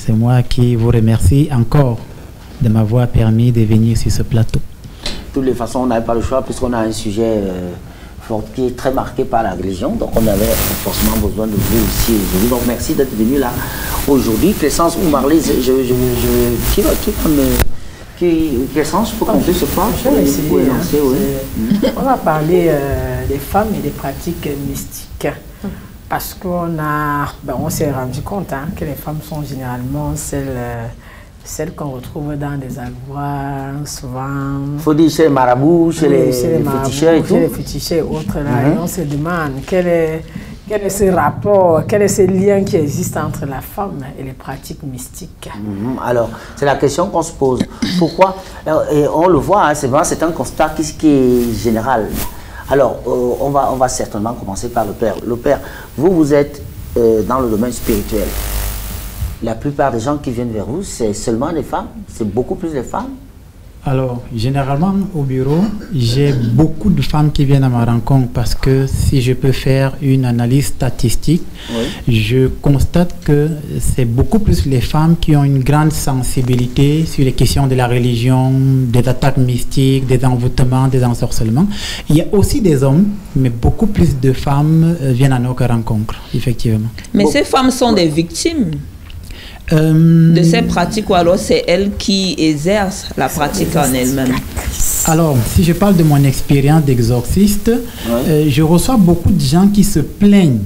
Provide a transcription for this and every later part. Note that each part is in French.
C'est moi qui vous remercie encore de m'avoir permis de venir sur ce plateau. De toutes les façons, on n'avait pas le choix puisqu'on a un sujet qui est très marqué par la religion. Donc, on avait forcément besoin de vous aussi aujourd'hui. Donc, merci d'être venu là aujourd'hui. Clessence ou Marley, Clessence, il faut compter ce soir. On va parler des femmes et des pratiques mystiques. Parce on s'est rendu compte que les femmes sont généralement celles qu'on retrouve dans des avoirs, souvent. Il faut dire chez les marabouts, chez les féticheurs et tout. Chez les féticheurs et autres, là. Et on se demande quel est ce rapport, quel est ce lien qui existe entre la femme et les pratiques mystiques. Alors, c'est la question qu'on se pose. Pourquoi? Et on le voit, c'est vrai, c'est un constat qui est général. Alors, on va certainement commencer par le père. Le père, vous êtes dans le domaine spirituel. La plupart des gens qui viennent vers vous, c'est seulement les femmes? C'est beaucoup plus les femmes? Alors, généralement, au bureau, j'ai beaucoup de femmes qui viennent à ma rencontre parce que si je peux faire une analyse statistique, je constate que c'est beaucoup plus les femmes qui ont une grande sensibilité sur les questions de la religion, des attaques mystiques, des envoûtements, des ensorcellements. Il y a aussi des hommes, mais beaucoup plus de femmes viennent à nos rencontres, effectivement. Mais ces femmes sont des victimes de ces pratiques, ou alors c'est elles qui exercent la pratique en elles-mêmes? Alors, si je parle de mon expérience d'exorciste, je reçois beaucoup de gens qui se plaignent,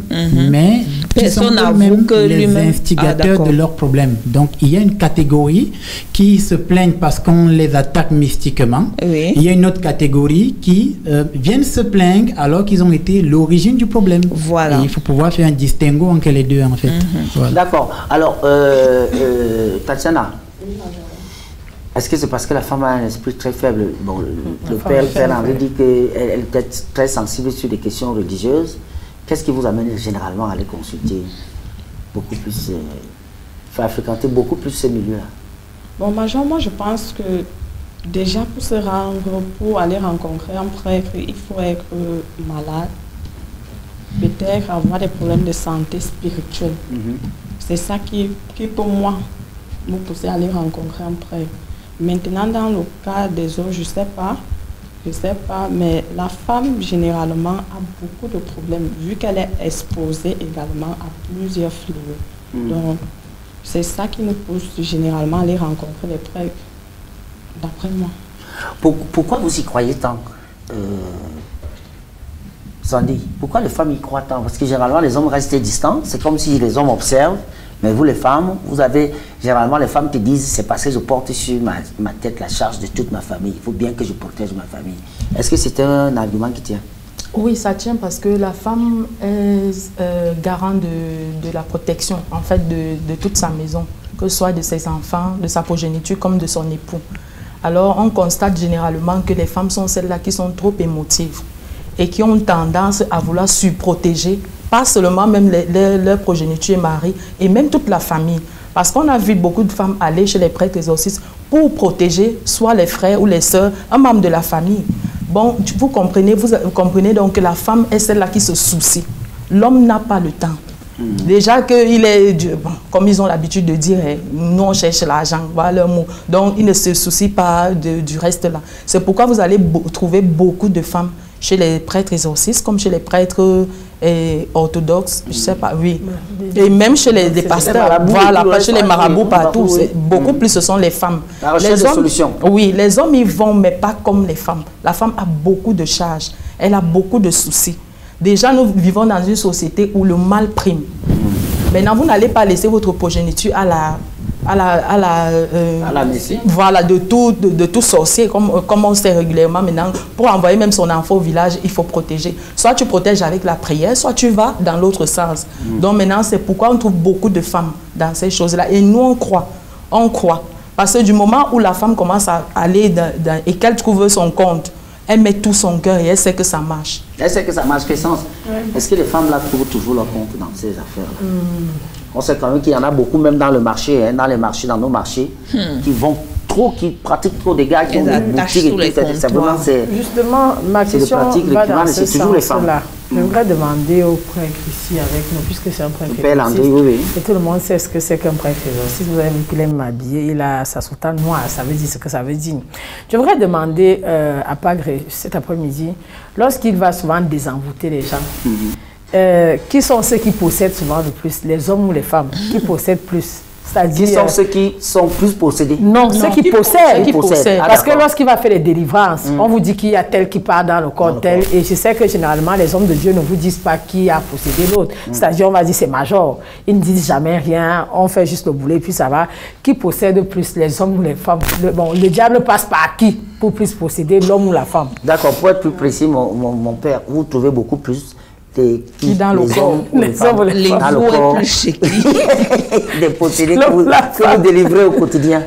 mais qui sont eux-mêmes les instigateurs de leurs problèmes. Donc, il y a une catégorie qui se plaignent parce qu'on les attaque mystiquement. Il y a une autre catégorie qui viennent se plaindre alors qu'ils ont été l'origine du problème. Voilà. Et il faut pouvoir faire un distinguo entre les deux, en fait. Voilà. D'accord. Alors, Tatiana, est-ce que c'est parce que la femme a un esprit très faible? Bon, le père Henri dit qu'elle est peut-être très sensible sur des questions religieuses. Qu'est-ce qui vous amène généralement à aller consulter beaucoup plus, faire fréquenter beaucoup plus ces milieux-là? Bon, majorement, je pense que déjà pour se rendre, pour aller rencontrer un prêtre, il faut être malade, peut-être avoir des problèmes de santé spirituelle. C'est ça qui pour moi, vous pouvez aller rencontrer un prêtre. Maintenant, dans le cas des autres, je sais pas, mais la femme, généralement, a beaucoup de problèmes, vu qu'elle est exposée également à plusieurs fléaux. Donc, c'est ça qui nous pousse généralement à aller rencontrer les prêtres, d'après moi. Pourquoi vous y croyez tant, Sandy? Pourquoi les femmes y croient tant? Parce que généralement, les hommes restent distants. C'est comme si les hommes observent. Mais vous, les femmes, vous avez généralement les femmes qui disent c'est parce que je porte sur ma tête la charge de toute ma famille. Il faut bien que je protège ma famille. Est-ce que c'est un argument qui tient? Oui, ça tient parce que la femme est garant de la protection, en fait, de toute sa maison, que ce soit de ses enfants, de sa progéniture, comme de son époux. Alors, on constate généralement que les femmes sont celles-là qui sont trop émotives et qui ont tendance à vouloir surprotéger, pas seulement même leur progéniture et mari, et même toute la famille. Parce qu'on a vu beaucoup de femmes aller chez les prêtres exorcistes pour protéger soit les frères ou les sœurs, un membre de la famille. Bon, vous comprenez donc que la femme est celle-là qui se soucie. L'homme n'a pas le temps. Déjà qu'il est, bon, comme ils ont l'habitude de dire, nous on cherche l'argent, voilà leur mot. Donc ils ne se soucient pas du reste là. C'est pourquoi vous allez trouver beaucoup de femmes chez les prêtres exorcistes, comme chez les prêtres orthodoxes, je sais pas, oui. Et même chez les pasteurs, voilà, pas chez les marabouts partout. Beaucoup plus ce sont les femmes. Les hommes, oui, les hommes y vont, mais pas comme les femmes. La femme a beaucoup de charges, elle a beaucoup de soucis. Déjà, nous vivons dans une société où le mal prime. Maintenant, vous n'allez pas laisser votre progéniture à la voilà, de tout sorcier, comme on sait régulièrement maintenant. Pour envoyer même son enfant au village, il faut protéger. Soit tu protèges avec la prière, soit tu vas dans l'autre sens. Donc maintenant, c'est pourquoi on trouve beaucoup de femmes dans ces choses-là. Et nous, on croit. Parce que du moment où la femme commence à aller et qu'elle trouve son compte, elle met tout son cœur et elle sait que ça marche. Elle sait que ça marche, quel sens? Est-ce que les femmes là trouvent toujours leur compte dans ces affaires-là? On sait quand même qu'il y en a beaucoup, même dans le marché, hein, dans nos marchés, qui pratiquent trop des gars qui ont des boutiques et tout. Justement, ma question va dans ce sens-là. J'aimerais demander au prêtre ici avec nous, puisque c'est un prêtre exorciste, et tout le monde sait ce que c'est qu'un prêtre exorciste. Vous avez vu qu'il aime m'habiller, il a sa soutane noire, ça veut dire ce que ça veut dire. J'aimerais demander à Pagré cet après-midi, lorsqu'il va souvent désenvoûter les gens, qui sont ceux qui possèdent souvent le plus, les hommes ou les femmes, qui possèdent plus? Qui sont ceux qui sont plus possédés? Non, ceux qui possèdent. Parce que lorsqu'il va faire les délivrances, on vous dit qu'il y a tel qui part dans le corps tel. Et je sais que généralement, les hommes de Dieu ne vous disent pas qui a possédé l'autre. C'est-à-dire, on va dire c'est major. Ils ne disent jamais rien. On fait juste le boulet, puis ça va. Qui possède plus, les hommes ou les femmes? Le diable passe par qui pour plus posséder, l'homme ou la femme? D'accord, pour être plus précis, mon père, vous trouvez beaucoup plus qui dans le corps, les voix plus chez qui des possédés que vous délivrez au quotidien.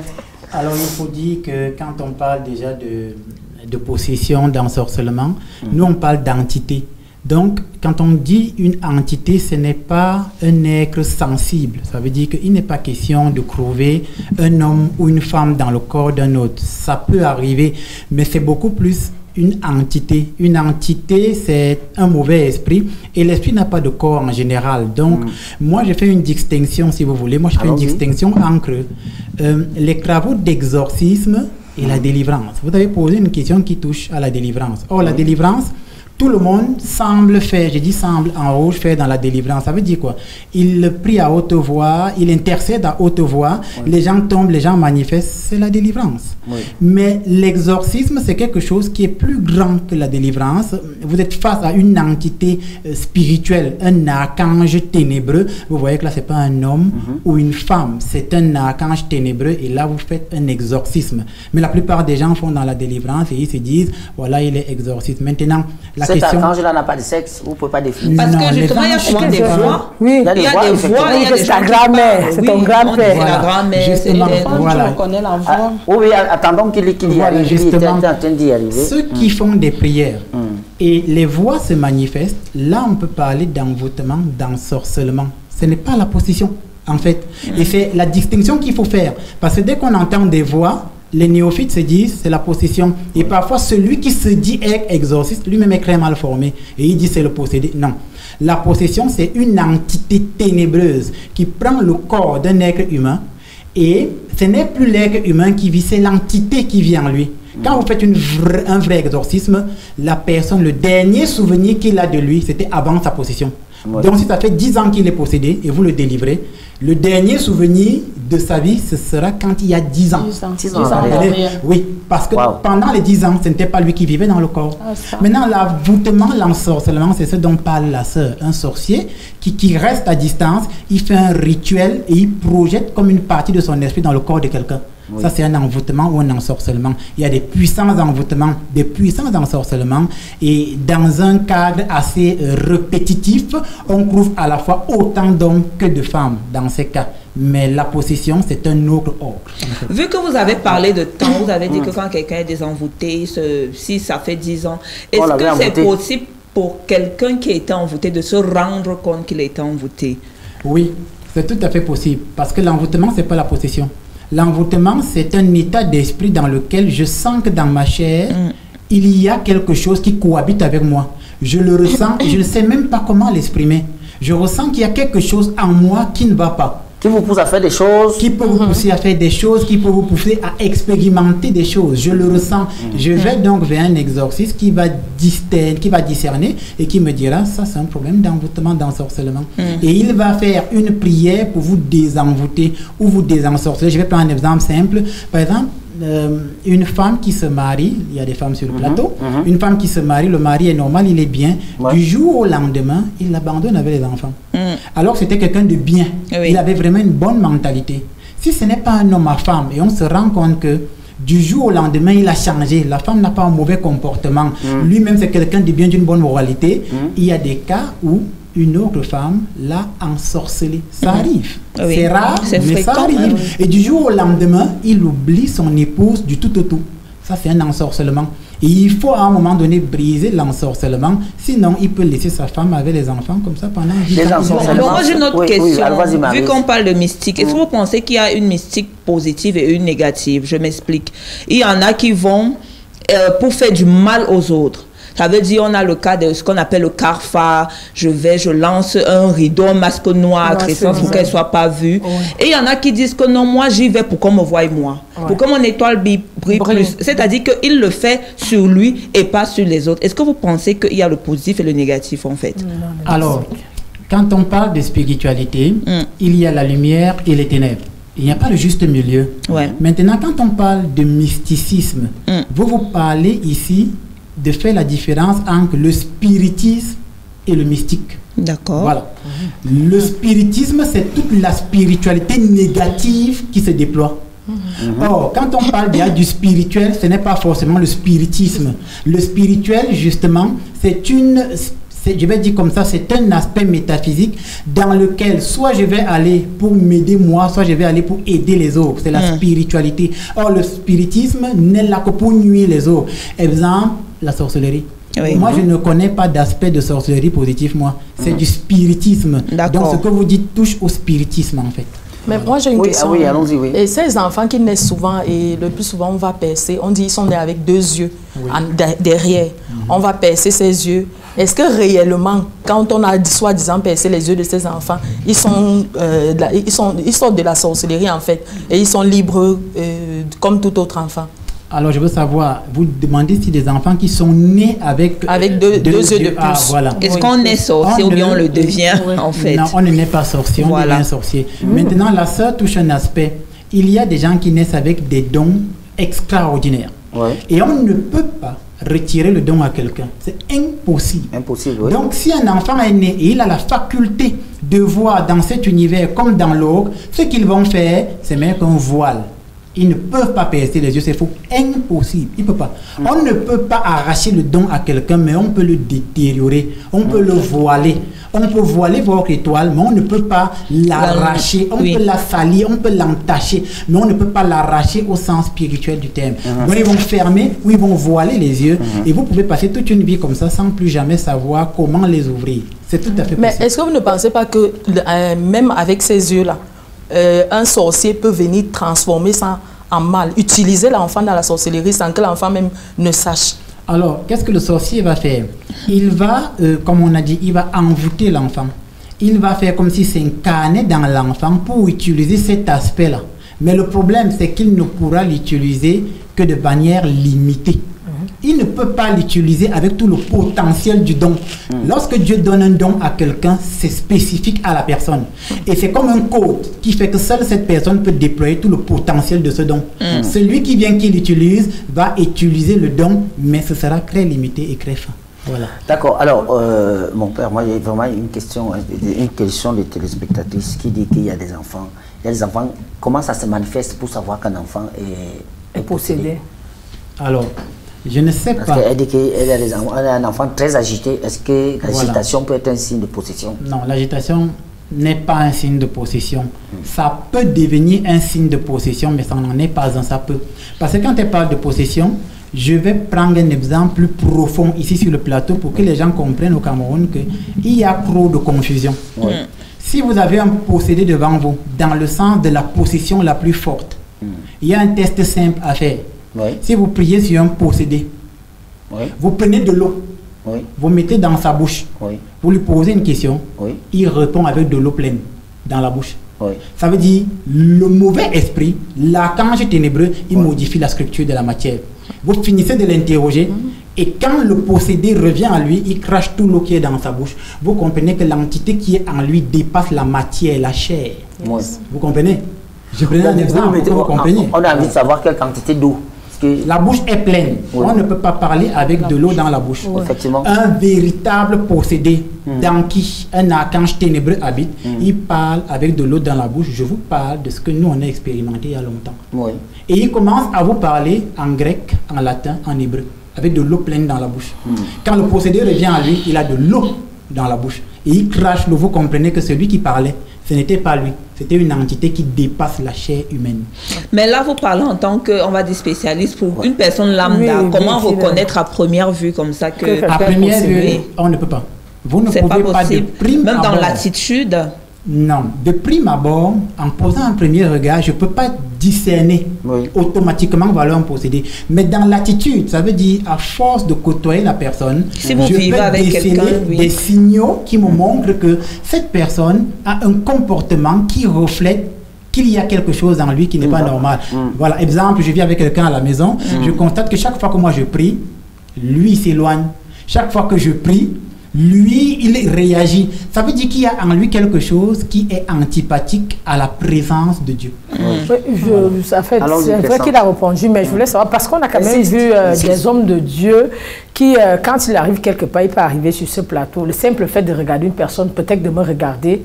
Alors il faut dire que quand on parle déjà de possession, d'ensorcellement, nous on parle d'entité. Donc quand on dit une entité, ce n'est pas un être sensible. Ça veut dire qu'il n'est pas question de trouver un homme ou une femme dans le corps d'un autre. Ça peut arriver, mais c'est beaucoup plus une entité. Une entité, c'est un mauvais esprit et l'esprit n'a pas de corps en général. Donc, moi, je fais une distinction, si vous voulez. Moi, je fais une distinction entre les travaux d'exorcisme et la délivrance. Vous avez posé une question qui touche à la délivrance. Or, la délivrance, tout le monde semble faire, je dis semble en rouge, faire dans la délivrance. Ça veut dire quoi? Il prie à haute voix, il intercède à haute voix, les gens tombent, les gens manifestent, c'est la délivrance. Mais l'exorcisme, c'est quelque chose qui est plus grand que la délivrance. Vous êtes face à une entité spirituelle, un archange ténébreux. Vous voyez que là, c'est pas un homme ou une femme, c'est un archange ténébreux et là, vous faites un exorcisme. Mais la plupart des gens font dans la délivrance et ils se disent, voilà, il est exorciste. Maintenant, cet archange-là n'a pas de sexe, vous ne pouvez pas définir. Parce que justement, il y a souvent des voix. Oui, il y a des voix. C'est ta grand-mère, c'est ton grand-père. C'est la grand-mère. Justement, voilà. Tu reconnais la voix. Oui, attendons qu'il y arrive. Justement, en train d'y arriver. Ceux qui font des prières et les voix se manifestent, là, on peut parler d'envoûtement, d'ensorcellement. Ce n'est pas la possession, en fait. Et c'est la distinction qu'il faut faire. Parce que dès qu'on entend des voix, les néophytes se disent c'est la possession. Et parfois, celui qui se dit être exorciste, lui-même est très mal formé. Et il dit c'est le possédé. Non. La possession, c'est une entité ténébreuse qui prend le corps d'un être humain. Et ce n'est plus l'être humain qui vit, c'est l'entité qui vit en lui. Quand vous faites un vrai exorcisme, la personne, le dernier souvenir qu'il a de lui, c'était avant sa possession. Donc si ça fait 10 ans qu'il est possédé et vous le délivrez, le dernier souvenir de sa vie, ce sera quand il y a 10 ans. 10 ans. Oui, parce que pendant les 10 ans, ce n'était pas lui qui vivait dans le corps. Maintenant, l'envoûtement, l'ensorcellement, c'est ce dont parle la sœur. Un sorcier qui reste à distance, il fait un rituel et il projette comme une partie de son esprit dans le corps de quelqu'un. Ça, c'est un envoûtement ou un ensorcellement. Il y a des puissants envoûtements, des puissants ensorcellements. Et dans un cadre assez répétitif, on trouve à la fois autant d'hommes que de femmes dans ces cas. Mais la possession, c'est un autre ordre. Vu que vous avez parlé de temps, vous avez dit que quand quelqu'un est désenvoûté, si ça fait 10 ans, est-ce que c'est possible pour quelqu'un qui a été envoûté de se rendre compte qu'il a été envoûté? Oui, c'est tout à fait possible. Parce que l'envoûtement, ce n'est pas la possession. L'envoûtement, c'est un état d'esprit dans lequel je sens que dans ma chair, il y a quelque chose qui cohabite avec moi. Je le ressens, je ne sais même pas comment l'exprimer. Je ressens qu'il y a quelque chose en moi qui ne va pas. Qui vous pousse à faire des choses. Qui peut vous pousser à faire des choses, qui peut vous pousser à expérimenter des choses. Je le ressens. Je vais donc vers un exorciste qui va discerner et qui me dira, ça c'est un problème d'envoûtement, d'ensorcellement. Et il va faire une prière pour vous désenvoûter ou vous désensorceler. Je vais prendre un exemple simple. Par exemple, une femme qui se marie, il y a des femmes sur le plateau, une femme qui se marie, le mari est normal, il est bien. Du jour au lendemain, il l'abandonne avec les enfants. Alors c'était quelqu'un de bien. Il avait vraiment une bonne mentalité. Si ce n'est pas un homme à femme, et on se rend compte que du jour au lendemain, il a changé. La femme n'a pas un mauvais comportement. Lui-même, c'est quelqu'un de bien, d'une bonne moralité. Il y a des cas où une autre femme l'a ensorcelé. Ça arrive. C'est rare, mais ça arrive. Et du jour au lendemain, il oublie son épouse du tout au tout. Ça, c'est un ensorcellement. Et il faut à un moment donné briser l'ensorcellement. Sinon, il peut laisser sa femme avec les enfants comme ça pendant 10 ans. Alors, moi, j'ai une autre question. Vu qu'on parle de mystique, est-ce que vous pensez qu'il y a une mystique positive et une négative? Je m'explique. Il y en a qui vont pour faire du mal aux autres. Ça veut dire, on a le cas de ce qu'on appelle le carfa. Je lance un rideau, un masque noir, crescent pour qu'elle ne soit pas vue. Et il y en a qui disent que non, moi, j'y vais pour qu'on me voie moi. Pour que mon étoile brille plus. C'est-à-dire qu'il le fait sur lui et pas sur les autres. Est-ce que vous pensez qu'il y a le positif et le négatif, en fait? Alors, quand on parle de spiritualité, il y a la lumière et les ténèbres. Il n'y a pas le juste milieu. Maintenant, quand on parle de mysticisme, vous parlez ici de faire la différence entre le spiritisme et le mystique. D'accord. Voilà. Le spiritisme, c'est toute la spiritualité négative qui se déploie. Or, quand on parle bien du spirituel, ce n'est pas forcément le spiritisme. Le spirituel, justement, je vais dire comme ça, c'est un aspect métaphysique dans lequel soit je vais aller pour m'aider moi, soit je vais aller pour aider les autres. C'est la spiritualité. Or, le spiritisme n'est là que pour nuire les autres. Exemple, la sorcellerie. Moi, je ne connais pas d'aspect de sorcellerie positif, moi. C'est du spiritisme. Donc, ce que vous dites touche au spiritisme, en fait. Mais moi, j'ai une question. Oui, allons-y, oui. Et ces enfants qui naissent souvent, et le plus souvent, on va percer, on dit qu'ils sont nés avec 2 yeux derrière. On va percer ces yeux. Est-ce que réellement, quand on a soi-disant percé les yeux de ces enfants, ils sortent de la sorcellerie, en fait, et ils sont libres comme tout autre enfant? Alors, je veux savoir, vous demandez si des enfants qui sont nés avec deux yeux de plus. Voilà. Est-ce qu'on est sorcier ou bien on le devient, en fait? Non, on ne naît pas sorcier, on devient sorcier. Maintenant, la sœur touche un aspect. Il y a des gens qui naissent avec des dons extraordinaires. Et on ne peut pas retirer le don à quelqu'un. C'est impossible. Donc, si un enfant est né et il a la faculté de voir dans cet univers comme dans l'autre, ce qu'ils vont faire, c'est mettre un voile. Ils ne peuvent pas percer les yeux, c'est faux. Impossible. Ils ne peuvent pas. On ne peut pas arracher le don à quelqu'un, mais on peut le détériorer. On peut le voiler. On peut voiler votre étoile, mais on ne peut pas l'arracher. On peut la salir, on peut l'entacher, mais on ne peut pas l'arracher au sens spirituel du terme. Donc ils vont fermer ou ils vont voiler les yeux. Et vous pouvez passer toute une vie comme ça sans plus jamais savoir comment les ouvrir. C'est tout à fait possible. Mais est-ce que vous ne pensez pas que même avec ces yeux-là, un sorcier peut venir transformer ça en mal, utiliser l'enfant dans la sorcellerie sans que l'enfant même ne sache? Alors, qu'est-ce que le sorcier va faire? Il va, comme on a dit, il va envoûter l'enfant. Il va faire comme s'il s'incarnait dans l'enfant pour utiliser cet aspect-là. Mais le problème, c'est qu'il ne pourra l'utiliser que de manière limitée. Il ne peut pas l'utiliser avec tout le potentiel du don. Lorsque Dieu donne un don à quelqu'un, c'est spécifique à la personne. Et c'est comme un code qui fait que seule cette personne peut déployer tout le potentiel de ce don. Celui qui vient, qui l'utilise, va utiliser le don, mais ce sera très limité et très fin. Voilà. D'accord. Alors, mon père, moi, il y a vraiment une question des téléspectatrices qui dit qu'il y a des enfants. Il y a des enfants, comment ça se manifeste pour savoir qu'un enfant est possédé? Alors, je ne sais pas. Parce qu'elle dit qu'elle a un enfant très agité. Est-ce que l'agitation peut être un signe de possession? Non, l'agitation n'est pas un signe de possession. Ça peut devenir un signe de possession, mais ça n'en est pas un, ça peut. Parce que quand elle parle de possession, je vais prendre un exemple plus profond ici sur le plateau pour que les gens comprennent au Cameroun qu'il y a trop de confusion. Si vous avez un possédé devant vous, dans le sens de la possession la plus forte, il y a un test simple à faire. Si vous priez sur un possédé, vous prenez de l'eau, vous mettez dans sa bouche, vous lui posez une question, il répond avec de l'eau pleine dans la bouche. Ça veut dire le mauvais esprit, l'archange ténébreux, il modifie la structure de la matière. Vous finissez de l'interroger et quand le possédé revient à lui, il crache tout l'eau qui est dans sa bouche. Vous comprenez que l'entité qui est en lui dépasse la matière, la chair. Vous comprenez? Je prenais un exemple pour que vous compreniez. On a envie de savoir quelle quantité d'eau. La bouche est pleine. On ne peut pas parler avec de l'eau dans la bouche. Effectivement. Un véritable possédé dans qui un archange ténébreux habite, il parle avec de l'eau dans la bouche. Je vous parle de ce que nous on a expérimenté il y a longtemps. Et il commence à vous parler en grec, en latin, en hébreu, avec de l'eau pleine dans la bouche. Quand le possédé revient à lui, il a de l'eau dans la bouche. Et il crache l'eau. Vous comprenez que celui qui parlait, ce n'était pas lui. C'était une entité qui dépasse la chair humaine. Mais là, vous parlez en tant que, on va dire, spécialiste pour une personne lambda. Comment reconnaître à première vue comme ça que... À première vue, on ne peut pas. Vous ne pouvez pas de prime même dans abord. l'attitude. Non, de prime abord, en posant un premier regard, je ne peux pas discerner automatiquement valeur possédée. Mais dans l'attitude, ça veut dire à force de côtoyer la personne, si vous je vivez peux avec quelqu'un, des signaux qui me montrent que cette personne a un comportement qui reflète qu'il y a quelque chose en lui qui n'est pas normal. Voilà, exemple, je vis avec quelqu'un à la maison, je constate que chaque fois que moi je prie, lui s'éloigne. Chaque fois que je prie, lui, il réagit. Ça veut dire qu'il y a en lui quelque chose qui est antipathique à la présence de Dieu. C'est vrai qu'il a répondu, mais je voulais savoir, parce qu'on a quand même vu des hommes de Dieu qui, quand il arrive quelque part, il peut arriver sur ce plateau. Le simple fait de regarder une personne, peut-être de me regarder,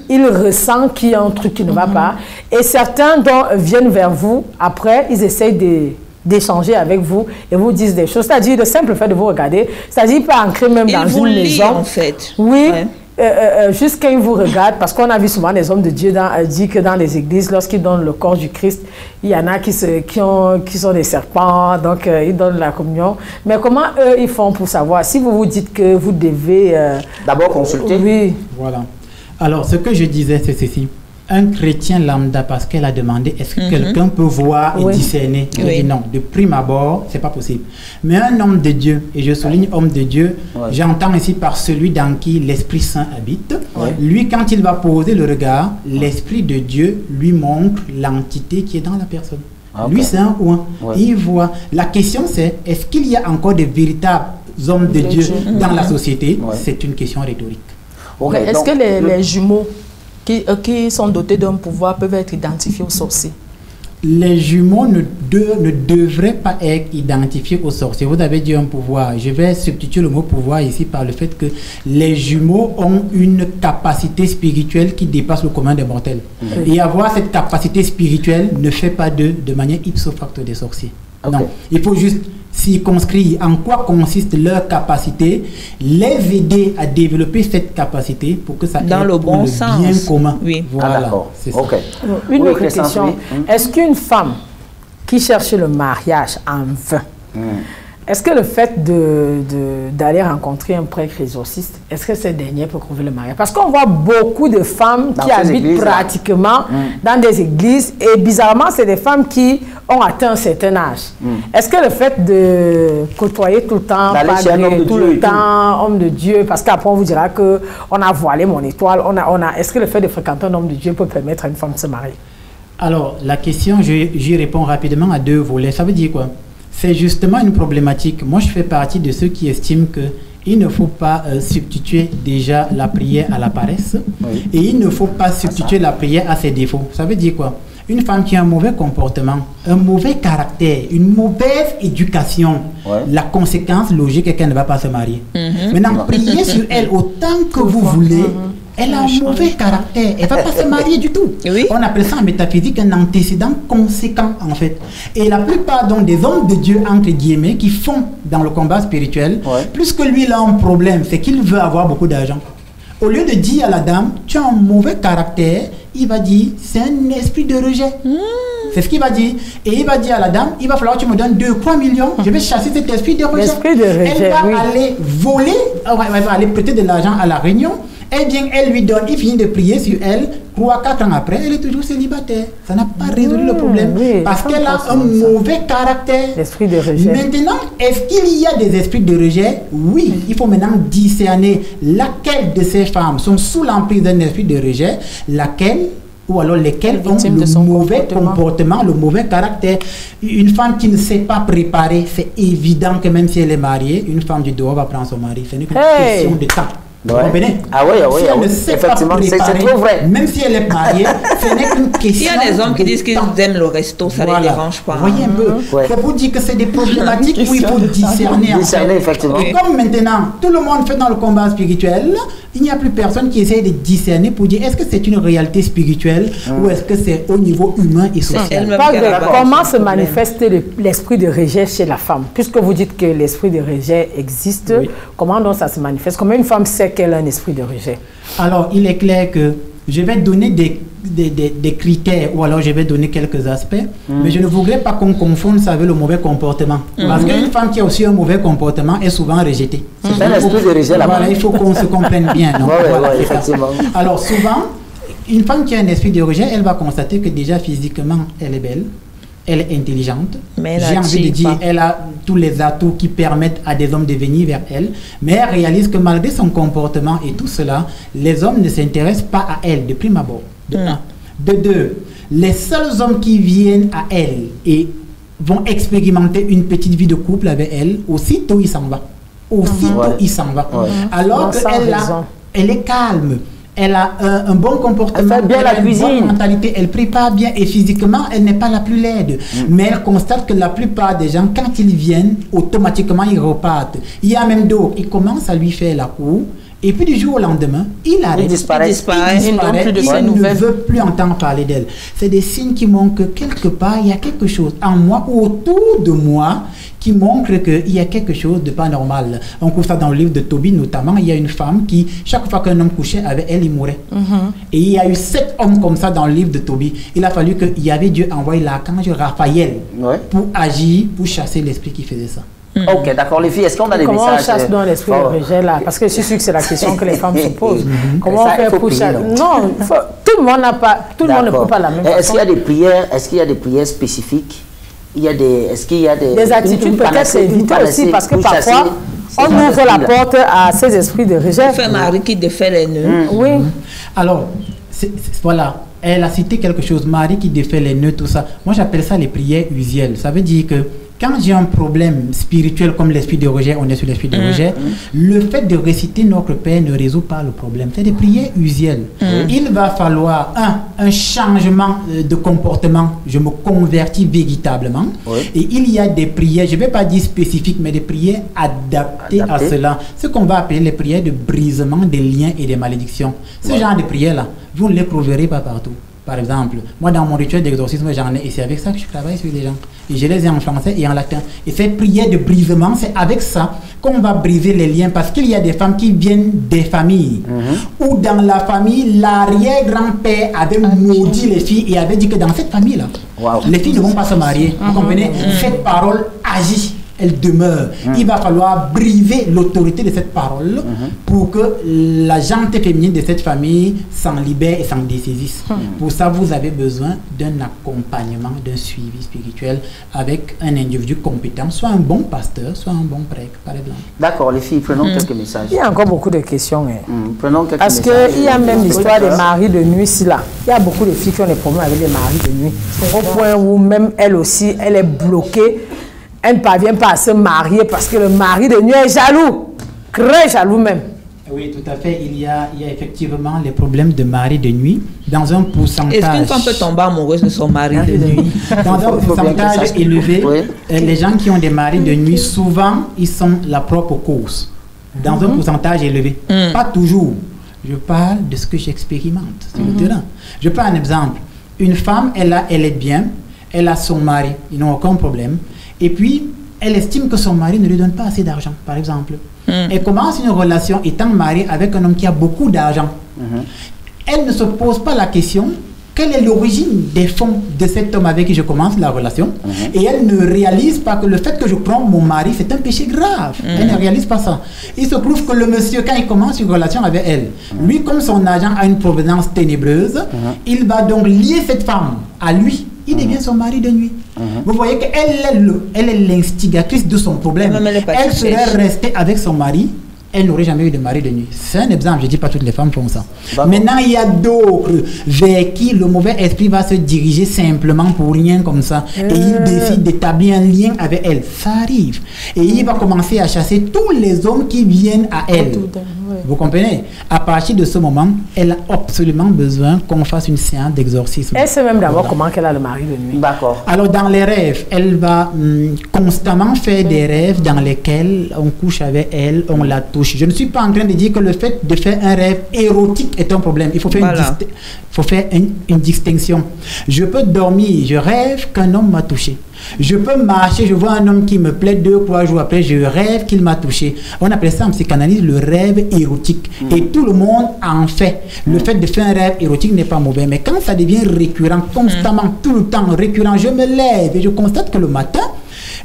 il ressent qu'il y a un truc qui ne va pas. Et certains viennent vers vous, après, ils essayent d'échanger avec vous et vous disent des choses. C'est-à-dire le simple fait de vous regarder, c'est-à-dire pas ancrer même dans une maison. En fait. Oui, juste quand ils vous regardent, parce qu'on a vu souvent des hommes de Dieu dit que dans les églises, lorsqu'ils donnent le corps du Christ, il y en a qui sont des serpents, donc ils donnent la communion. Mais comment eux, ils font pour savoir? Si vous vous dites que vous devez... d'abord consulter. Oui. Voilà. Alors, ce que je disais, c'est ceci. Un chrétien lambda, parce qu'elle a demandé, est-ce que quelqu'un peut voir et discerner? Je dis non, de prime abord, c'est pas possible. Mais un homme de Dieu, et je souligne homme de Dieu, j'entends ici par celui dans qui l'Esprit Saint habite. Lui, quand il va poser le regard, l'Esprit de Dieu lui montre l'entité qui est dans la personne. Lui, c'est un oint. Il voit. La question, c'est, est-ce qu'il y a encore des véritables hommes de Dieu dans la société? C'est une question rhétorique. Est-ce que les jumeaux qui sont dotés d'un pouvoir peuvent être identifiés aux sorciers? Les jumeaux ne devraient pas être identifiés aux sorciers. Vous avez dit un pouvoir. Je vais substituer le mot pouvoir ici par le fait que les jumeaux ont une capacité spirituelle qui dépasse le commun des mortels. Et avoir cette capacité spirituelle ne fait pas de manière ipso facto des sorciers. Non, il faut juste circonscrire en quoi consiste leur capacité, les aider à développer cette capacité pour que ça dans aide le bon sens. Bien commun. Voilà, c'est ça. Une autre question. Est-ce qu'une femme qui cherche le mariage en vain, est-ce que le fait d'aller rencontrer un prêtre exorciste, est-ce que ce dernier peut trouver le mariage? Parce qu'on voit beaucoup de femmes qui habitent pratiquement dans des églises et bizarrement, c'est des femmes qui ont atteint un certain âge. Est-ce que le fait de côtoyer tout le temps, tout le temps, homme de Dieu, parce qu'après on vous dira qu'on a voilé mon étoile, est-ce que le fait de fréquenter un homme de Dieu peut permettre à une femme de se marier? Alors, la question, j'y réponds rapidement à deux volets. Ça veut dire quoi? C'est justement une problématique. Moi, je fais partie de ceux qui estiment qu'il ne faut pas substituer déjà la prière à la paresse et il ne faut pas substituer la prière à ses défauts. Ça veut dire quoi? Une femme qui a un mauvais comportement, un mauvais caractère, une mauvaise éducation, la conséquence logique est qu'elle ne va pas se marier. Maintenant, priez sur elle autant que vous voulez. Elle a un mauvais caractère, elle ne va pas se marier du tout. On appelle ça en métaphysique un antécédent conséquent en fait. Et la plupart donc, des hommes de Dieu, entre guillemets, qui font dans le combat spirituel, plus que lui il a un problème, c'est qu'il veut avoir beaucoup d'argent. Au lieu de dire à la dame, tu as un mauvais caractère, il va dire, c'est un esprit de rejet. C'est ce qu'il va dire. Et il va dire à la dame, il va falloir que tu me donnes 2-3 millions, je vais chasser cet esprit de rejet. Elle va aller voler, elle va aller prêter de l'argent à la réunion. Eh bien, elle lui donne, il finit de prier sur elle, 3-4 ans après, elle est toujours célibataire. Ça n'a pas résolu le problème, parce qu'elle a un mauvais caractère. L'esprit de rejet. Maintenant, est-ce qu'il y a des esprits de rejet? Oui, il faut maintenant discerner laquelle de ces femmes sont sous l'emprise d'un esprit de rejet, laquelle ou alors lesquelles ont le mauvais comportement, le mauvais caractère. Une femme qui ne s'est pas préparée, c'est évident que même si elle est mariée, une femme du dehors va prendre son mari. Ce n'est qu'une question de temps. Vous comprenez? Si elle ne sait pas préparer, même si elle est mariée, ce n'est qu'une question. Il y a des hommes qui disent qu'ils aiment le resto, ça ne les dérange pas. Voyez un peu. C'est pour dire que c'est des problématiques où il faut discerner. Effectivement. Et comme maintenant, tout le monde fait dans le combat spirituel, il n'y a plus personne qui essaie de discerner pour dire est-ce que c'est une réalité spirituelle ou est-ce que c'est au niveau humain et social. Comment se manifeste l'esprit de rejet chez la femme? Puisque vous dites que l'esprit de rejet existe, comment donc ça se manifeste? Comment une femme sait qu'elle a un esprit de rejet? Alors, il est clair que je vais donner des critères ou alors je vais donner quelques aspects, mais je ne voudrais pas qu'on confonde ça avec le mauvais comportement. Parce qu'une femme qui a aussi un mauvais comportement est souvent rejetée. C'est un esprit de rejet là-bas. Voilà, il faut qu'on se comprenne bien. Non? Effectivement. Alors, souvent, une femme qui a un esprit de rejet, elle va constater que déjà physiquement, elle est belle, elle est intelligente. J'ai envie de dire, elle a tous les atouts qui permettent à des hommes de venir vers elle, mais elle réalise que malgré son comportement et tout cela, les hommes ne s'intéressent pas à elle de prime abord. De un. De deux, les seuls hommes qui viennent à elle et vont expérimenter une petite vie de couple avec elle, aussitôt il s'en va. Aussitôt il s'en va. Alors qu'elle est calme. Elle a un bon comportement, elle fait bien la cuisine, une bonne mentalité, elle prépare bien et physiquement, elle n'est pas la plus laide. Mais elle constate que la plupart des gens, quand ils viennent, automatiquement, ils repartent. Il y a même d'autres, ils commencent à lui faire la cour. Et puis du jour au lendemain, il arrête, il disparaît. Il ne veut plus entendre parler d'elle. C'est des signes qui montrent que quelque part, il y a quelque chose en moi ou autour de moi qui montre qu'il y a quelque chose de pas normal. On trouve ça dans le livre de Tobie notamment. Il y a une femme qui, chaque fois qu'un homme couchait avec elle, il mourait. Et il y a eu 7 hommes comme ça dans le livre de Tobie. Il a fallu qu'il y avait Dieu envoyé l'archange Raphaël pour agir, pour chasser l'esprit qui faisait ça. Ok, d'accord, les filles, est-ce qu'on a des messages? Comment on chasse dans l'esprit de rejet là? Parce que je suis sûr que c'est la question que les femmes se posent. Comment on fait pour chasser? Non, tout le monde n'a pas, tout le monde ne peut pas la même façon. Est-ce qu'il y a des prières? Est-ce qu'il y a des prières spécifiques? Est-ce qu'il y a des attitudes peut-être c'est éviter aussi parce que parfois on ouvre la porte à ces esprits de rejet. Fait Marie qui défait les nœuds. Oui. Alors, voilà. Elle a cité quelque chose, Marie qui défait les nœuds, tout ça. Moi, j'appelle ça les prières usuelles. Ça veut dire que quand j'ai un problème spirituel comme l'esprit de rejet, on est sur l'esprit de rejet, le fait de réciter notre Père ne résout pas le problème. C'est des prières usuelles. Il va falloir, un changement de comportement. Je me convertis véritablement. Et il y a des prières, je ne vais pas dire spécifiques, mais des prières adaptées à cela. Ce qu'on va appeler les prières de brisement des liens et des malédictions. Ce genre de prières-là, vous ne les trouverez pas partout. Par exemple, moi dans mon rituel d'exorcisme, j'en ai, et c'est avec ça que je travaille sur les gens. Et je les ai en français et en latin. Et ces prières de brisement, c'est avec ça qu'on va briser les liens. Parce qu'il y a des femmes qui viennent des familles où dans la famille, l'arrière-grand-père avait maudit les filles et avait dit que dans cette famille-là, les filles ne vont pas se marier. Vous comprenez? Cette parole agit. Elle demeure. Il va falloir briser l'autorité de cette parole pour que la gente féminine de cette famille s'en libère et s'en dessaisisse. Pour ça, vous avez besoin d'un accompagnement, d'un suivi spirituel avec un individu compétent, soit un bon pasteur, soit un bon prêtre, par exemple. D'accord, les filles, prenons quelques messages. Il y a encore beaucoup de questions. Prenons quelques messages. Parce qu'il y a même l'histoire des maris de nuit, ici, là. Il y a beaucoup de filles qui ont des problèmes avec les maris de nuit. Au point où même elle aussi, elle est bloquée. Elle ne parvient pas à se marier parce que le mari de nuit est jaloux, très jaloux même. Oui, tout à fait. Il y a effectivement les problèmes de mari de nuit dans un pourcentage. Est-ce qu'une femme peut tomber amoureuse de son mari de nuit? Dans un pourcentage élevé, les gens qui ont des maris de nuit, souvent, ils sont la propre cause. Dans un pourcentage élevé. Pas toujours. Je parle de ce que j'expérimente sur le terrain. Je prends un exemple. Une femme, elle est bien, elle a son mari, ils n'ont aucun problème. Et puis, elle estime que son mari ne lui donne pas assez d'argent, par exemple. Elle commence une relation étant mariée avec un homme qui a beaucoup d'argent. Elle ne se pose pas la question, quelle est l'origine des fonds de cet homme avec qui je commence la relation? Et elle ne réalise pas que le fait que je prends mon mari, c'est un péché grave. Elle ne réalise pas ça. Il se trouve que le monsieur, quand il commence une relation avec elle, lui, comme son argent a une provenance ténébreuse, il va donc lier cette femme à lui. Il devient son mari de nuit. Vous voyez qu'elle est l'instigatrice de son problème. Elle serait restée avec son mari, elle n'aurait jamais eu de mari de nuit. C'est un exemple, je ne dis pas toutes les femmes font ça. Maintenant, il y a d'autres vers qui le mauvais esprit va se diriger simplement pour rien comme ça. Et il décide d'établir un lien avec elle. Ça arrive. Et il va commencer à chasser tous les hommes qui viennent à elle. Vous comprenez? À partir de ce moment, elle a absolument besoin qu'on fasse une séance d'exorcisme. Elle sait même d'abord comment qu'elle a le mari de nuit. D'accord. Alors, dans les rêves, elle va constamment faire des rêves dans lesquels on couche avec elle, on la touche. Je ne suis pas en train de dire que le fait de faire un rêve érotique est un problème. Il faut faire, une distinction. Je peux dormir, je rêve qu'un homme m'a touché. Je peux marcher, je vois un homme qui me plaît 2-3 jours après, je rêve qu'il m'a touché. On appelle ça en psychanalyse le rêve érotique. Et tout le monde en fait. Le fait de faire un rêve érotique n'est pas mauvais. Mais quand ça devient récurrent, constamment, tout le temps récurrent, je me lève et je constate que le matin,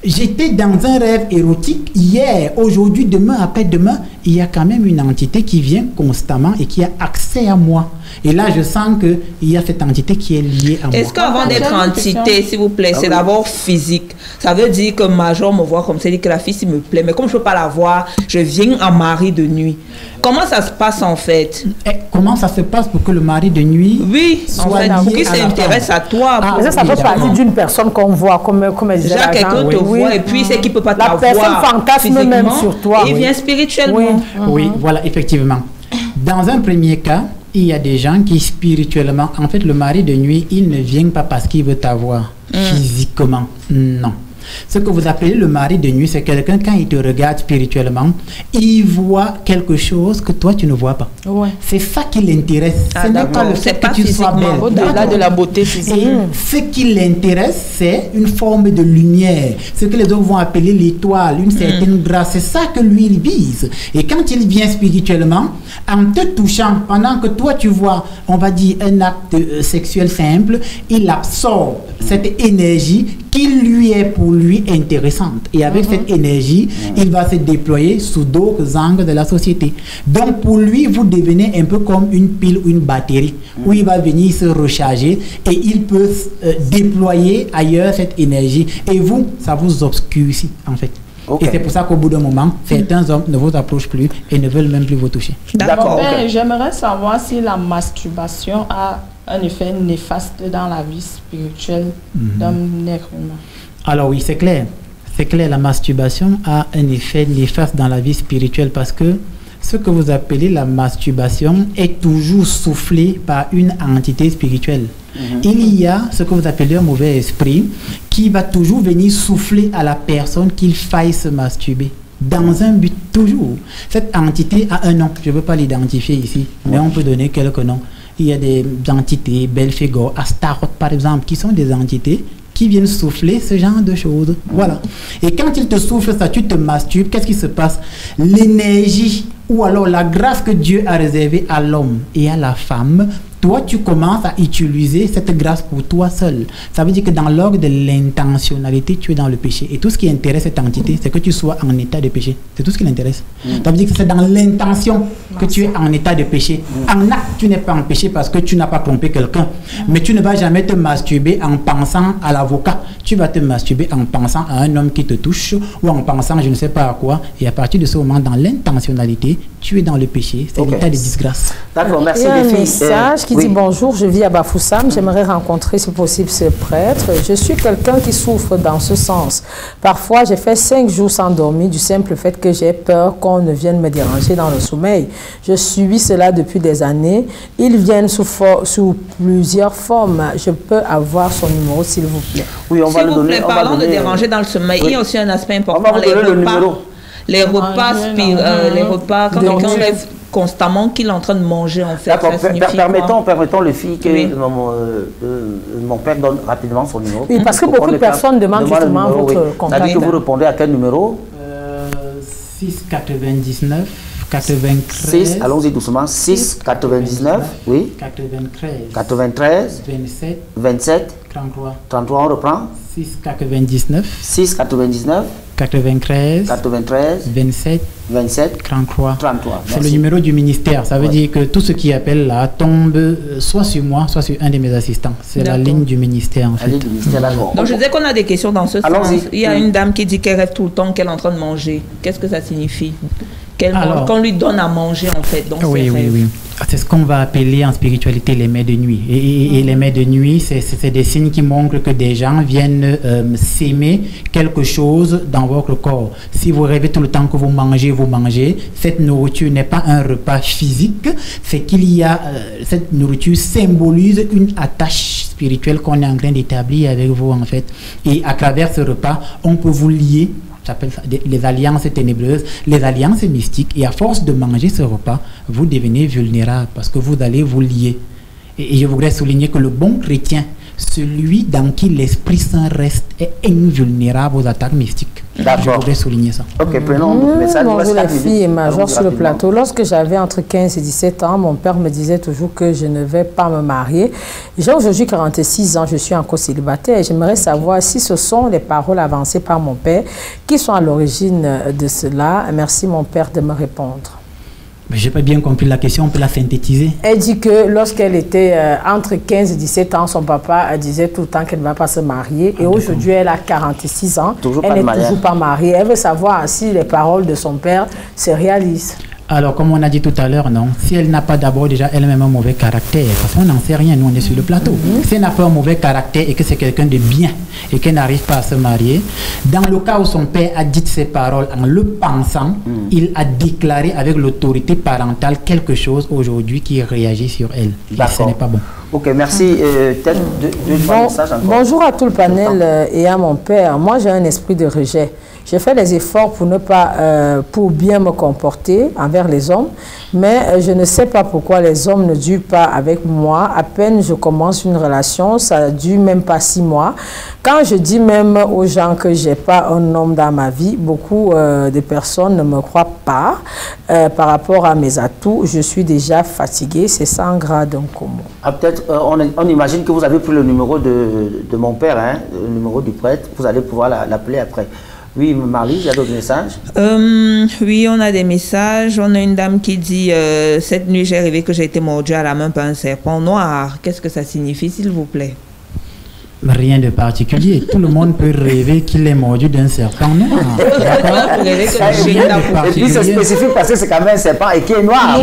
j'étais dans un rêve érotique hier, aujourd'hui, demain, après-demain. Il y a quand même une entité qui vient constamment et qui a accès à moi. Et là, je sens qu'il y a cette entité qui est liée à moi. Est-ce qu'avant d'être entité, s'il vous plaît, c'est d'abord physique? Ça veut dire que Major me voit comme ça, dit que la fille, s'il me plaît. Mais comme je ne peux pas la voir, je viens en mari de nuit. Comment ça se passe en fait? Comment ça se passe pour que le mari de nuit soit en fait, pour qu'il s'intéresse à toi? Ça peut partir d'une personne qu'on voit, comme elle disait. Déjà, quelqu'un te voit et puis c'est qu'il ne peut pas t'avoir. La personne fantasme même sur toi. Et il vient spirituellement. Oui, voilà, effectivement. Dans un premier cas, il y a des gens qui spirituellement, en fait, le mari de nuit, il ne vient pas parce qu'il veut t'avoir physiquement. Non. Ce que vous appelez le mari de nuit, c'est quelqu'un, quand il te regarde spirituellement, il voit quelque chose que toi, tu ne vois pas. Ouais. C'est ça qui l'intéresse. Ce n'est pas le fait que tu sois belle. Au-delà de la beauté physique. Et ce qui l'intéresse, c'est une forme de lumière. Ce que les autres vont appeler l'étoile, une certaine grâce. C'est ça que lui, il vise. Et quand il vient spirituellement, en te touchant, pendant que toi, tu vois, on va dire, un acte sexuel simple, il absorbe cette énergie qui lui est pour lui intéressante. Et avec cette énergie, il va se déployer sous d'autres angles de la société. Donc pour lui, vous devenez un peu comme une pile ou une batterie où il va venir se recharger et il peut déployer ailleurs cette énergie. Et vous, ça vous obscurcit en fait. Okay. Et c'est pour ça qu'au bout d'un moment, certains hommes ne vous approchent plus et ne veulent même plus vous toucher. D'accord. J'aimerais savoir si la masturbation a un effet néfaste dans la vie spirituelle d'un être humain. Alors oui, c'est clair. C'est clair, la masturbation a un effet néfaste dans la vie spirituelle parce que ce que vous appelez la masturbation est toujours soufflé par une entité spirituelle. Il y a ce que vous appelez un mauvais esprit qui va toujours venir souffler à la personne qu'il faille se masturber. Dans un but toujours. Cette entité a un nom. Je ne veux pas l'identifier ici, mais on peut donner quelques noms. Il y a des entités, Belphégor, Astaroth par exemple, qui sont des entités qui viennent souffler ce genre de choses. Voilà. Et quand il te souffle ça, tu te masturbes, qu'est-ce qui se passe? L'énergie ou alors la grâce que Dieu a réservée à l'homme et à la femme, toi, tu commences à utiliser cette grâce pour toi seul. Ça veut dire que dans l'ordre de l'intentionnalité, tu es dans le péché. Et tout ce qui intéresse cette entité, c'est que tu sois en état de péché. C'est tout ce qui l'intéresse. Ça veut dire que c'est dans l'intention que tu es en état de péché. En acte, tu n'es pas en péché parce que tu n'as pas trompé quelqu'un. Mais tu ne vas jamais te masturber en pensant à l'avocat. Tu vas te masturber en pensant à un homme qui te touche ou en pensant je ne sais pas à quoi. Et à partir de ce moment, dans l'intentionnalité, tu es dans le péché. C'est l'état de disgrâce. D'accord, merci. Il y a un message qui dit bonjour, je vis à Bafoussam, j'aimerais rencontrer si possible ce prêtre. Je suis quelqu'un qui souffre dans ce sens. Parfois, j'ai fait 5 jours sans dormir du simple fait que j'ai peur qu'on ne vienne me déranger dans le sommeil. Je subis cela depuis des années. Ils viennent sous plusieurs formes. Je peux avoir son numéro, s'il vous plaît. Oui, on va le donner. Parlons de déranger dans le sommeil. Oui. Il y a aussi un aspect important. On va vous donner le numéro. Les repas, quand quelqu'un rêve constamment qu'il est en train de manger, en fait. D'accord, permettons les filles que mon père donne rapidement son numéro. Oui, parce que beaucoup de personnes demandent justement votre contact. C'est-à-dire que vous répondez à quel numéro? 699 93. 6, allons-y doucement. 6 99, oui. 93 27 33, on reprend. 6 99 93 27 33. C'est le numéro du ministère. Ça veut dire que tout ce qui appelle là tombe soit sur moi, soit sur un de mes assistants. C'est la ligne du ministère en fait. Donc je disais qu'on a des questions dans ce sens. Il y a une dame qui dit qu'elle rêve tout le temps qu'elle est en train de manger. Qu'est-ce que ça signifie? Qu'on lui donne à manger en fait. Donc oui. C'est ce qu'on va appeler en spiritualité les mets de nuit. Et les mets de nuit, c'est des signes qui montrent que des gens viennent s'aimer quelque chose dans votre corps. Si vous rêvez tout le temps que vous mangez, cette nourriture n'est pas un repas physique, c'est qu'il y a, cette nourriture symbolise une attache spirituelle qu'on est en train d'établir avec vous en fait. Et à travers ce repas, on peut vous lier. J'appelle ça les alliances ténébreuses, les alliances mystiques. Et à force de manger ce repas, vous devenez vulnérable parce que vous allez vous lier. Et je voudrais souligner que le bon chrétien, celui dans qui l'Esprit Saint reste, est invulnérable aux attaques mystiques. D'accord. Je voudrais souligner ça. Ok, prenons le message. Bonjour les filles et Major sur le plateau. Lorsque j'avais entre 15 et 17 ans, mon père me disait toujours que je ne vais pas me marier. J'ai aujourd'hui 46 ans, je suis encore célibataire. J'aimerais savoir si ce sont les paroles avancées par mon père qui sont à l'origine de cela. Merci mon père de me répondre. Je n'ai pas bien compris la question, on peut la synthétiser. Elle dit que lorsqu'elle était entre 15 et 17 ans, son papa disait tout le temps qu'elle ne va pas se marier. Et aujourd'hui, elle a 46 ans. Elle n'est toujours pas mariée. Elle veut savoir si les paroles de son père se réalisent. Alors, comme on a dit tout à l'heure, non. Si elle n'a pas d'abord déjà elle-même un mauvais caractère, parce qu'on n'en sait rien, nous on est sur le plateau. Si elle n'a pas un mauvais caractère et que c'est quelqu'un de bien et qu'elle n'arrive pas à se marier, dans le cas où son père a dit ces paroles en le pensant, il a déclaré avec l'autorité parentale quelque chose aujourd'hui qui réagit sur elle. Et ce n'est pas bon. Ok, merci. Bonjour à tout le panel et à mon père. Moi, j'ai un esprit de rejet. J'ai fait des efforts pour ne pas, pour bien me comporter envers les hommes, mais je ne sais pas pourquoi les hommes ne durent pas avec moi. À peine je commence une relation, ça ne dure même pas 6 mois. Quand je dis même aux gens que j'ai pas un homme dans ma vie, beaucoup de personnes ne me croient pas par rapport à mes atouts. Je suis déjà fatiguée, c'est 100 grades en commun. Ah, peut-être, on imagine que vous avez pris le numéro de mon père, hein, le numéro du prêtre. Vous allez pouvoir l'appeler après. Oui, Marlie, il y a d'autres messages? Oui, on a des messages. On a une dame qui dit cette nuit, j'ai rêvé que j'ai été mordue à la main par un serpent noir. Qu'est-ce que ça signifie, s'il vous plaît? Rien de particulier. Tout le monde peut rêver qu'il est mordu d'un serpent noir. Et puis c'est spécifique parce que c'est quand même un serpent et qui est noir.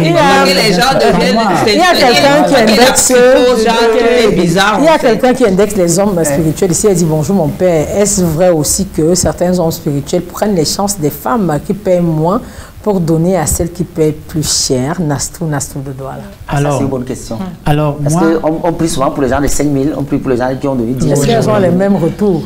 Il y a quelqu'un qui indexe. Il y a quelqu'un qui indexe les hommes spirituels. Ici, elle dit bonjour mon père. Est-ce vrai aussi que certains hommes spirituels prennent les chances des femmes qui paient moins pour donner à celles qui paient plus cher? Nastou de Douala. Alors, ça c'est une bonne question. Alors, parce qu'on prie souvent pour les gens de 5 000, on prie pour les gens qui ont donné 10 000. Est-ce qu'elles ont les mêmes retours?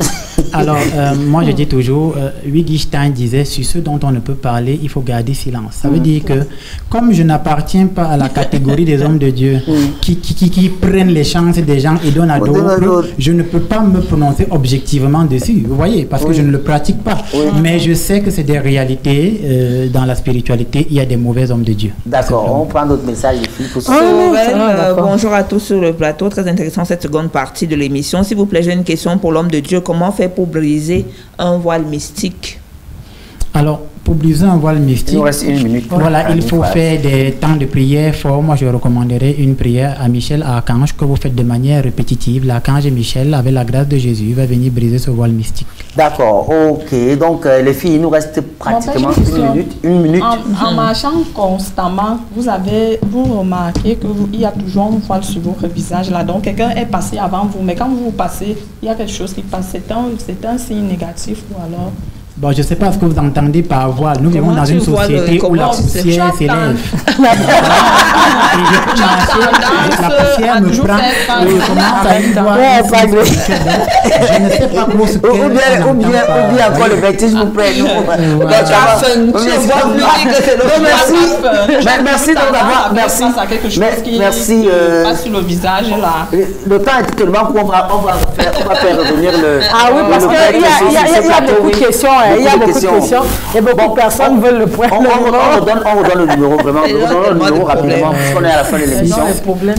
Alors, moi je dis toujours, Wittgenstein disait, sur ce dont on ne peut parler, il faut garder silence. Ça veut dire que, comme je n'appartiens pas à la catégorie des hommes de Dieu qui prennent les chances des gens et donnent à d'autres, je ne peux pas me prononcer objectivement dessus, vous voyez, parce que je ne le pratique pas. Mais je sais que c'est des réalités dans la spiritualité, il y a des mauvais hommes de Dieu. D'accord, on prend d'autres messages. Bonjour à tous sur le plateau, très intéressant cette seconde partie de l'émission. S'il vous plaît, j'ai une question pour l'homme de Dieu. Comment faire pour briser un voile mystique? Alors, pour briser un voile mystique, il nous reste 1 minute. Voilà, il faut faire des temps de prière forts. Moi, je recommanderais une prière à Michel Archange que vous faites de manière répétitive. L'archange Michel, avec la grâce de Jésus, va venir briser ce voile mystique. D'accord, ok. Donc, les filles, il nous reste pratiquement 1 minute. En marchant constamment, vous remarquez qu'il y a toujours un voile sur votre visage là. Donc, quelqu'un est passé avant vous, mais quand vous passez, il y a quelque chose qui passe. C'est un signe négatif ou alors... Bon, je ne sais pas ce que vous entendez par voile. Nous vivons dans une société où la poussière s'élève. Et je peux marcher, la poussière me prend et je commence à y voir. Je ne sais pas comment se faire. Ou bien encore le vertige vous prenne. Merci d'avoir. Merci. Merci. Passe sur le visage là. Le temps est tellement court, on va faire revenir le. Ah oui, parce qu'il y a beaucoup de questions. Il y a beaucoup de questions et beaucoup de personnes veulent le point. On redonne le numéro vraiment. On redonne le numéro rapidement parce qu'on est à la fin de l'émission.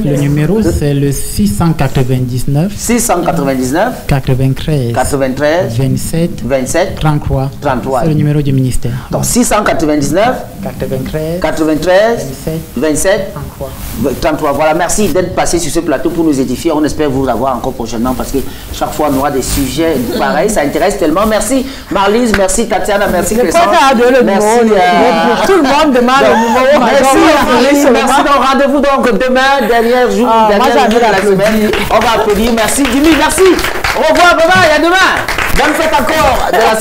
Le numéro c'est le 699 93 27 33. C'est le numéro du ministère. Donc 699 93 27 33. Voilà, merci d'être passé sur ce plateau pour nous édifier. On espère vous avoir encore prochainement parce que chaque fois on aura des sujets pareils. Ça intéresse tellement. Merci Marlise, merci Tatiana, merci Crescence. Merci tout le monde demande le numéro. Merci. Donc rendez-vous donc demain, dernier jour de la semaine. On va applaudir. Merci Jimmy, merci. Au revoir, bye bye, à demain. Bonne fête encore de la